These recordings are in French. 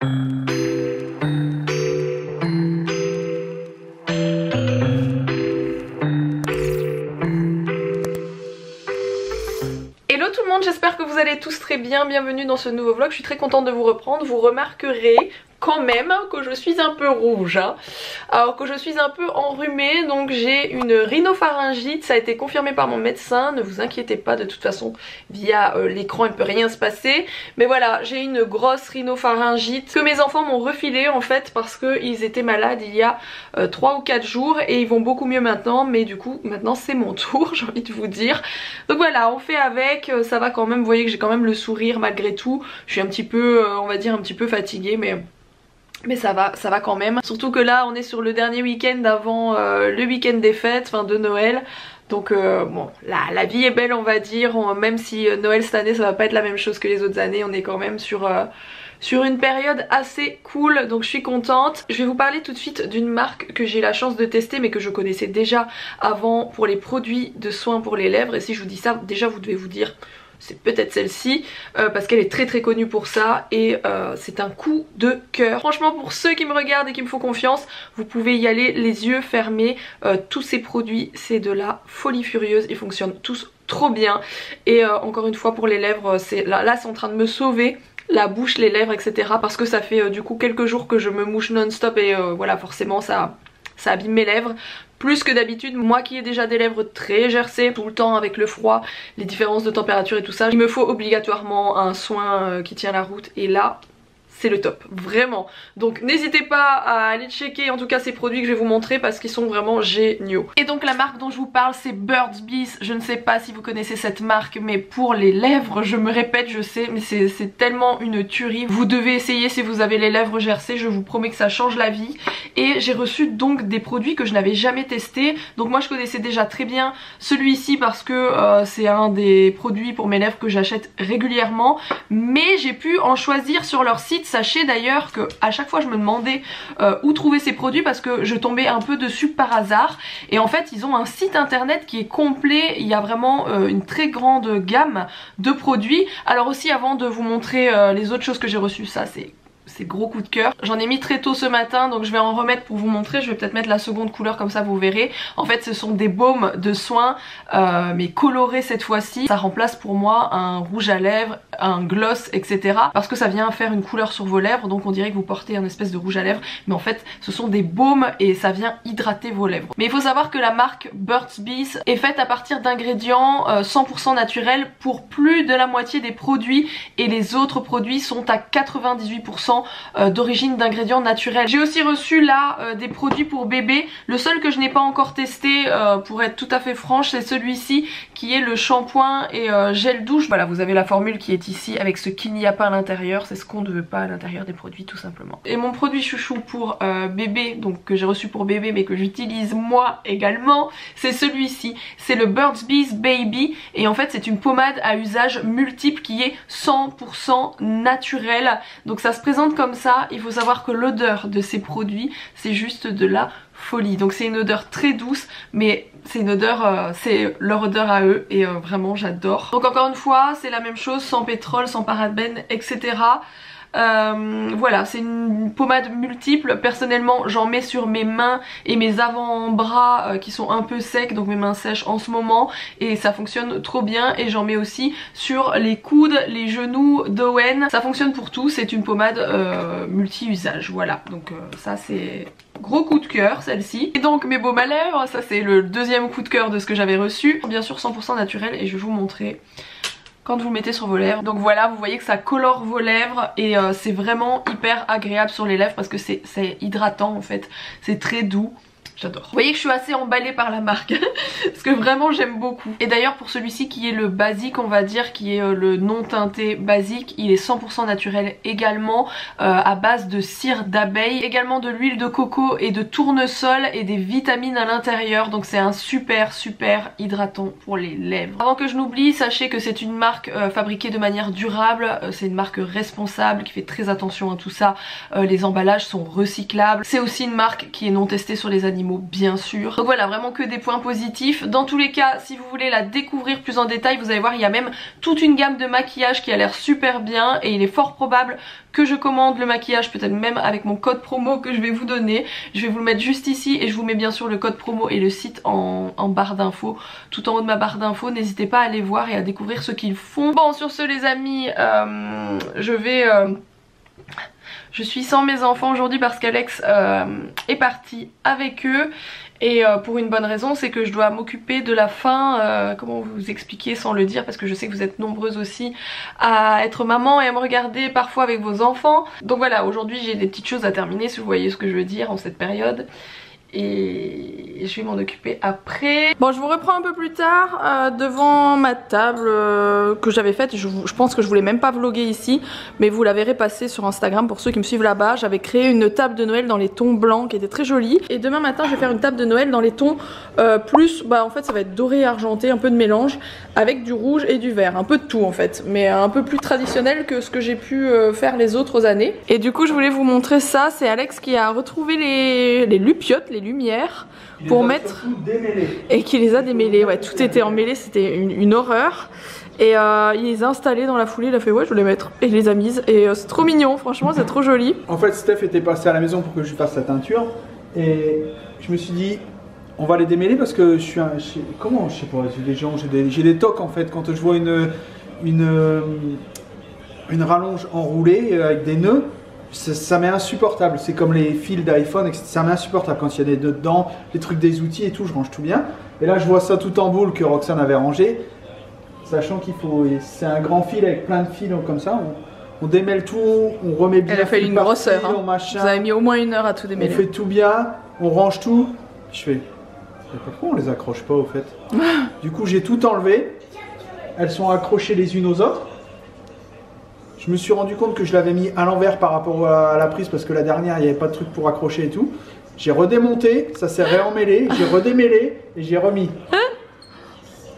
Hello tout le monde, j'espère que vous allez tous très bien, bienvenue dans ce nouveau vlog, je suis très contente de vous reprendre. Vous remarquerez quand même que je suis un peu rouge, hein. Alors que je suis un peu enrhumée, donc j'ai une rhinopharyngite, ça a été confirmé par mon médecin, ne vous inquiétez pas, de toute façon via l'écran il peut rien se passer, mais voilà, j'ai une grosse rhinopharyngite que mes enfants m'ont refilé en fait parce qu'ils étaient malades il y a 3 ou 4 jours et ils vont beaucoup mieux maintenant, mais du coup maintenant c'est mon tour, j'ai envie de vous dire. Donc voilà, on fait avec, ça va quand même, vous voyez que j'ai quand même le sourire malgré tout, je suis un petit peu, on va dire un petit peu fatiguée, mais ça va quand même. Surtout que là on est sur le dernier week-end avant le week-end des fêtes, enfin de Noël. Donc bon, la vie est belle on va dire, même si Noël cette année ça va pas être la même chose que les autres années, on est quand même sur une période assez cool, donc je suis contente. Je vais vous parler tout de suite d'une marque que j'ai la chance de tester mais que je connaissais déjà avant pour les produits de soins pour les lèvres. Et si je vous dis ça, déjà vous devez vous dire c'est peut-être celle-ci parce qu'elle est très connue pour ça et c'est un coup de cœur. Franchement pour ceux qui me regardent et qui me font confiance, vous pouvez y aller les yeux fermés. Tous ces produits c'est de la folie furieuse, ils fonctionnent tous trop bien et encore une fois pour les lèvres, là c'est en train de me sauver. La bouche, les lèvres, etc. Parce que ça fait du coup quelques jours que je me mouche non-stop et voilà forcément ça abîme mes lèvres. Plus que d'habitude, moi qui ai déjà des lèvres très gercées tout le temps avec le froid, les différences de température et tout ça, il me faut obligatoirement un soin qui tient la route et là c'est le top, vraiment. Donc n'hésitez pas à aller checker en tout cas ces produits que je vais vous montrer parce qu'ils sont vraiment géniaux. Et donc la marque dont je vous parle c'est Burt's Bees. Je ne sais pas si vous connaissez cette marque mais pour les lèvres, je me répète je sais mais c'est tellement une tuerie. Vous devez essayer si vous avez les lèvres gercées, je vous promets que ça change la vie. Et j'ai reçu donc des produits que je n'avais jamais testés. Donc moi je connaissais déjà très bien celui-ci parce que c'est un des produits pour mes lèvres que j'achète régulièrement. Mais j'ai pu en choisir sur leur site. Sachez d'ailleurs que à chaque fois je me demandais où trouver ces produits parce que je tombais un peu dessus par hasard et en fait ils ont un site internet qui est complet, il y a vraiment une très grande gamme de produits. Alors aussi avant de vous montrer les autres choses que j'ai reçues, ça c'est gros coup de cœur. J'en ai mis très tôt ce matin donc je vais en remettre pour vous montrer. Je vais peut-être mettre la seconde couleur comme ça vous verrez. En fait ce sont des baumes de soins mais colorés cette fois-ci. Ça remplace pour moi un rouge à lèvres, un gloss etc. Parce que ça vient faire une couleur sur vos lèvres donc on dirait que vous portez un espèce de rouge à lèvres mais en fait ce sont des baumes et ça vient hydrater vos lèvres. Mais il faut savoir que la marque Burt's Bees est faite à partir d'ingrédients 100% naturels pour plus de la moitié des produits et les autres produits sont à 98% d'origine d'ingrédients naturels. J'ai aussi reçu là des produits pour bébé. Le seul que je n'ai pas encore testé pour être tout à fait franche c'est celui-ci qui est le shampoing et gel douche. Voilà vous avez la formule qui est ici avec ce qu'il n'y a pas à l'intérieur, c'est ce qu'on ne veut pas à l'intérieur des produits tout simplement. Et mon produit chouchou pour bébé, donc que j'ai reçu pour bébé mais que j'utilise moi également, c'est celui-ci, c'est le Burt's Bees Baby et en fait c'est une pommade à usage multiple qui est 100% naturelle. Donc ça se présente comme ça, il faut savoir que l'odeur de ces produits c'est juste de la folie. Donc c'est une odeur très douce mais c'est une odeur, c'est leur odeur à eux et vraiment j'adore. Donc encore une fois c'est la même chose, sans pétrole, sans parabènes etc. Voilà c'est une pommade multiple. Personnellement j'en mets sur mes mains et mes avant-bras qui sont un peu secs, donc mes mains sèches en ce moment et ça fonctionne trop bien. Et j'en mets aussi sur les coudes, les genoux d'Owen, ça fonctionne pour tout. C'est une pommade multi-usage, voilà. Donc ça c'est gros coup de cœur celle-ci. Et donc mes baumes à lèvres, ça c'est le deuxième coup de cœur de ce que j'avais reçu. Bien sûr 100% naturel et je vais vous montrer quand vous le mettez sur vos lèvres. Donc voilà vous voyez que ça colore vos lèvres et c'est vraiment hyper agréable sur les lèvres parce que c'est hydratant en fait, c'est très doux. J'adore. Vous voyez que je suis assez emballée par la marque parce que vraiment j'aime beaucoup. Et d'ailleurs pour celui-ci qui est le basique on va dire, qui est le non teinté basique, il est 100% naturel également, à base de cire d'abeille, également de l'huile de coco et de tournesol et des vitamines à l'intérieur. Donc c'est un super hydratant pour les lèvres. Avant que je n'oublie, sachez que c'est une marque fabriquée de manière durable, c'est une marque responsable qui fait très attention à tout ça, les emballages sont recyclables. C'est aussi une marque qui est non testée sur les animaux animaux bien sûr. Donc voilà, vraiment que des points positifs. Dans tous les cas, si vous voulez la découvrir plus en détail, vous allez voir, il y a même toute une gamme de maquillage qui a l'air super bien et il est fort probable que je commande le maquillage, peut-être même avec mon code promo que je vais vous donner. Je vais vous le mettre juste ici et je vous mets bien sûr le code promo et le site en barre d'infos, tout en haut de ma barre d'infos. N'hésitez pas à aller voir et à découvrir ce qu'ils font. Bon, sur ce les amis, je suis sans mes enfants aujourd'hui parce qu'Alex est parti avec eux. Et pour une bonne raison, c'est que je dois m'occuper de la fin, comment vous expliquer sans le dire, parce que je sais que vous êtes nombreuses aussi à être maman et à me regarder parfois avec vos enfants. Donc voilà, aujourd'hui j'ai des petites choses à terminer, si vous voyez ce que je veux dire en cette période. Et je vais m'en occuper après. Bon, je vous reprends un peu plus tard devant ma table que j'avais faite. Je pense que je voulais même pas vlogger ici, mais vous la verrez passer sur Instagram pour ceux qui me suivent là-bas. J'avais créé une table de Noël dans les tons blancs qui était très jolie. Et demain matin je vais faire une table de Noël dans les tons plus, bah en fait ça va être doré et argenté, un peu de mélange avec du rouge et du vert, un peu de tout en fait, mais un peu plus traditionnel que ce que j'ai pu faire les autres années. Et du coup je voulais vous montrer ça, c'est Alex qui a retrouvé les lupiotes, les lumières pour mettre et qui les a démêlées. Ouais, tout était emmêlé, c'était une horreur. Et il les a installées dans la foulée, il a fait ouais je vais les mettre et il les a mises et c'est trop mignon, franchement c'est trop joli. En fait Steph était passé à la maison pour que je lui fasse la teinture et je me suis dit on va les démêler parce que je suis un... Comment je sais pas, j'ai des tocs en fait quand je vois une rallonge enroulée avec des nœuds. Ça m'est insupportable, c'est comme les fils d'iPhone, ça m'est insupportable quand il y a des nœuds dedans, les trucs des outils et tout, je range tout bien. Et là je vois ça tout en boule que Roxane avait rangé, sachant qu'il faut, c'est un grand fil avec plein de fils comme ça, on démêle tout, on remet bien. Elle a fallu une grosse heure, hein. Vous avez mis au moins 1 heure à tout démêler. On fait tout bien, on range tout, je fais, pourquoi on les accroche pas au fait? Du coup j'ai tout enlevé, elles sont accrochées les unes aux autres. Je me suis rendu compte que je l'avais mis à l'envers par rapport à la prise parce que la dernière il n'y avait pas de truc pour accrocher et tout. J'ai redémonté, ça s'est réemmêlé, j'ai redémêlé et j'ai remis.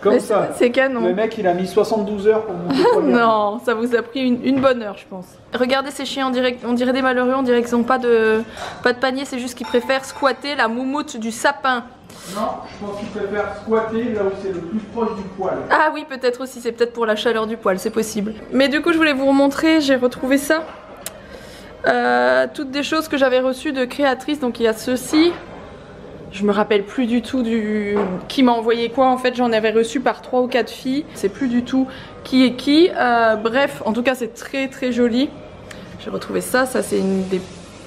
Comme ça. C'est canon. Le mec il a mis 72 heures pour monter. Non, ça vous a pris une bonne heure je pense. Regardez ces chiens, on dirait des malheureux, on dirait qu'ils n'ont pas de panier, c'est juste qu'ils préfèrent squatter la moumoute du sapin. Non, je pense qu'il préfère squatter là où c'est le plus proche du poil. Ah oui, peut-être aussi, c'est peut-être pour la chaleur du poil, c'est possible. Mais du coup, je voulais vous remontrer, j'ai retrouvé ça. Toutes des choses que j'avais reçues de créatrices, donc il y a ceci. Je me rappelle plus du tout qui m'a envoyé quoi, en fait j'en avais reçu par 3 ou 4 filles. C'est plus du tout qui est qui. Bref, en tout cas c'est très très joli. J'ai retrouvé ça, ça c'est une des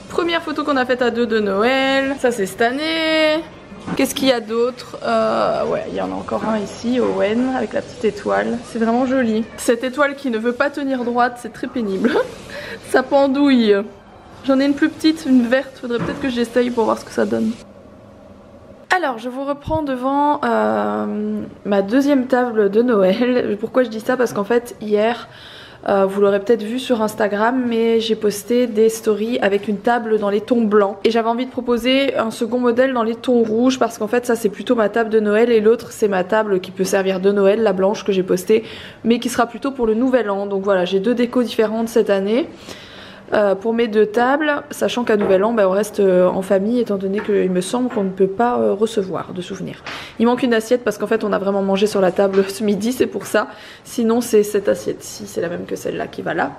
premières photos qu'on a faites à 2 de Noël. Ça c'est cette année. Qu'est-ce qu'il y a d'autre? Ouais, il y en a encore un ici, Owen, avec la petite étoile. C'est vraiment joli. Cette étoile qui ne veut pas tenir droite, c'est très pénible. Ça pendouille. J'en ai une plus petite, une verte. Faudrait peut-être que j'essaye pour voir ce que ça donne. Alors, je vous reprends devant ma deuxième table de Noël. Pourquoi je dis ça? Parce qu'en fait, hier... vous l'aurez peut-être vu sur Instagram, mais j'ai posté des stories avec une table dans les tons blancs et j'avais envie de proposer un second modèle dans les tons rouges parce qu'en fait ça c'est plutôt ma table de Noël et l'autre c'est ma table qui peut servir de Noël, la blanche que j'ai postée, mais qui sera plutôt pour le nouvel an. Donc voilà, j'ai 2 décos différentes cette année. Pour mes 2 tables, sachant qu'à Nouvel An on reste en famille étant donné qu'il me semble qu'on ne peut pas recevoir de souvenirs. Il manque une assiette parce qu'en fait on a vraiment mangé sur la table ce midi, c'est pour ça. Sinon c'est cette assiette-ci, c'est la même que celle-là qui va là.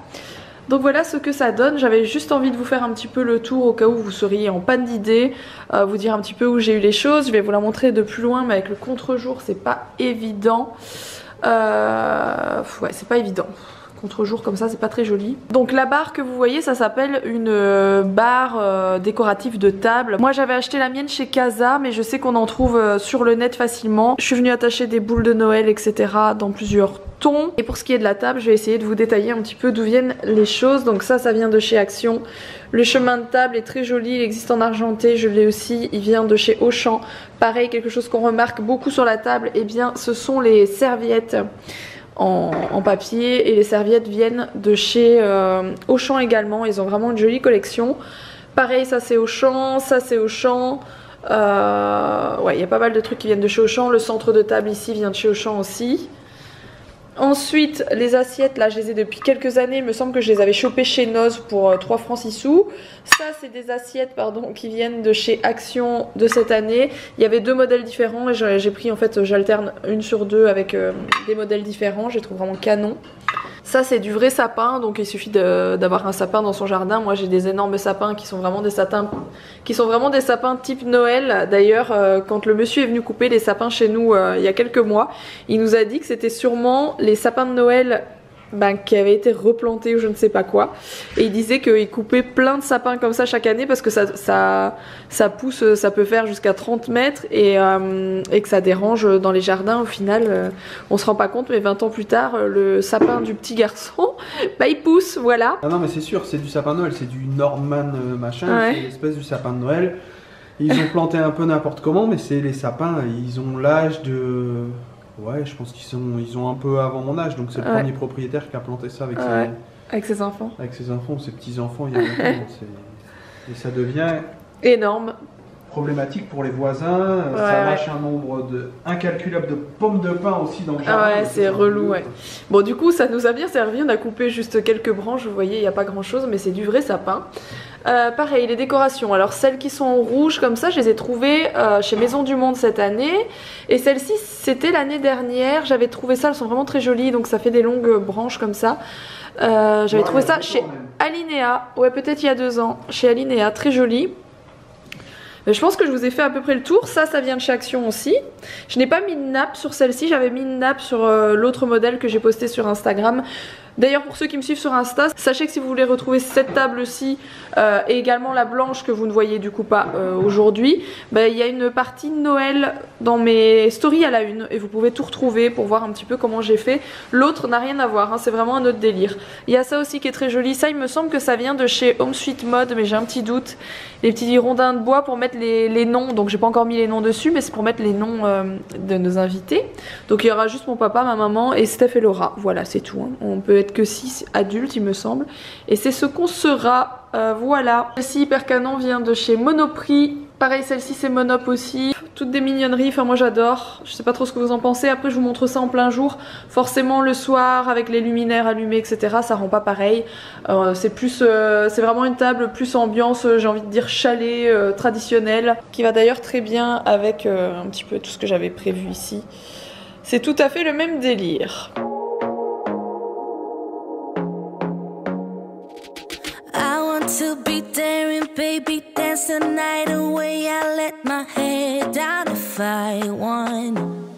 Donc voilà ce que ça donne. J'avais juste envie de vous faire un petit peu le tour au cas où vous seriez en panne d'idées, vous dire un petit peu où j'ai eu les choses. Je vais vous la montrer de plus loin, mais avec le contre-jour c'est pas évident. Ouais, c'est pas évident. Contre-jour comme ça, c'est pas très joli. Donc la barre que vous voyez, ça s'appelle une barre décorative de table. Moi j'avais acheté la mienne chez Casa, mais je sais qu'on en trouve sur le net facilement. Je suis venue attacher des boules de Noël, etc. dans plusieurs tons. Et pour ce qui est de la table, je vais essayer de vous détailler un petit peu d'où viennent les choses. Donc ça vient de chez Action. Le chemin de table est très joli, il existe en argenté, je l'ai aussi, il vient de chez Auchan. Pareil, quelque chose qu'on remarque beaucoup sur la table, et bien ce sont les serviettes en papier, et les serviettes viennent de chez Auchan également. Ils ont vraiment une jolie collection. Pareil, ça c'est Auchan, ça c'est Auchan. Ouais, il y a pas mal de trucs qui viennent de chez Auchan. Le centre de table ici vient de chez Auchan aussi. Ensuite, les assiettes, là, je les ai depuis quelques années. Il me semble que je les avais chopées chez Noz pour 3 francs 6 sous. Ça, c'est des assiettes, pardon, qui viennent de chez Action de cette année. Il y avait 2 modèles différents et j'ai pris, en fait, j'alterne une sur 2 avec des modèles différents. Je les trouve vraiment canon. Ça, c'est du vrai sapin, donc il suffit d'avoir un sapin dans son jardin. Moi, j'ai des énormes sapins qui sont vraiment des sapins type Noël. D'ailleurs, quand le monsieur est venu couper les sapins chez nous il y a quelques mois, il nous a dit que c'était sûrement les sapins de Noël qui avaient été replantés ou je ne sais pas quoi. Et il disait qu'il coupait plein de sapins comme ça chaque année parce que ça pousse, ça peut faire jusqu'à 30 mètres et que ça dérange dans les jardins. Au final, on se rend pas compte, mais 20 ans plus tard, le sapin du petit garçon, il pousse, voilà. Ah non mais c'est sûr, c'est du sapin de Noël, c'est du Norman machin, Ouais. c'est l'espèce du sapin de Noël. Ils ont planté un peu n'importe comment, mais c'est les sapins, ils ont l'âge de... Ouais, je pense qu'ils ont un peu avant mon âge, donc c'est le premier propriétaire qui a planté ça avec ses enfants. Avec ses enfants ou ses petits-enfants il y a longtemps. Et ça devient énorme. Problématique pour les voisins, ça mâche un nombre incalculable de pommes de pin aussi dans le jardin. Ah ouais, c'est relou, ouais. Bon, du coup, ça nous a bien servi, on a coupé juste quelques branches, vous voyez, il n'y a pas grand chose, mais c'est du vrai sapin. Pareil, les décorations, alors celles qui sont rouges comme ça, je les ai trouvées chez Maison du Monde cette année. Et celles-ci, c'était l'année dernière, j'avais trouvé ça, elles sont vraiment très jolies, donc ça fait des longues branches comme ça. J'avais trouvé ça chez Alinea, ouais peut-être il y a 2 ans, chez Alinea, très joli. Je pense que je vous ai fait à peu près le tour. Ça vient de chez Action aussi. Je n'ai pas mis de nappe sur celle-ci. J'avais mis une nappe sur l'autre modèle que j'ai posté sur Instagram. D'ailleurs, pour ceux qui me suivent sur Insta, sachez que si vous voulez retrouver cette table-ci et également la blanche que vous ne voyez du coup pas aujourd'hui, il y a une partie Noël dans mes stories à la une et vous pouvez tout retrouver pour voir un petit peu comment j'ai fait. L'autre n'a rien à voir, hein, c'est vraiment un autre délire. Il y a ça aussi qui est très joli. Ça, il me semble que ça vient de chez Home Sweet Mode, mais j'ai un petit doute. Les petits rondins de bois pour mettre les noms. Donc, j'ai pas encore mis les noms dessus, mais c'est pour mettre les noms de nos invités. Donc, il y aura juste mon papa, ma maman et Steph et Laura. Voilà, c'est tout. Hein. On peut être que 6 adultes il me semble et c'est ce qu'on sera, voilà. Celle-ci hyper canon vient de chez Monoprix, pareil celle-ci c'est Monop aussi, toutes des mignonneries, enfin moi j'adore, je sais pas trop ce que vous en pensez. Après je vous montre ça en plein jour, forcément le soir avec les luminaires allumés etc ça rend pas pareil. C'est plus c'est vraiment une table plus ambiance, j'ai envie de dire chalet traditionnelle, qui va d'ailleurs très bien avec un petit peu tout ce que j'avais prévu ici. C'est tout à fait le même délire. To be there and baby dance the night away. I let my head down if I won.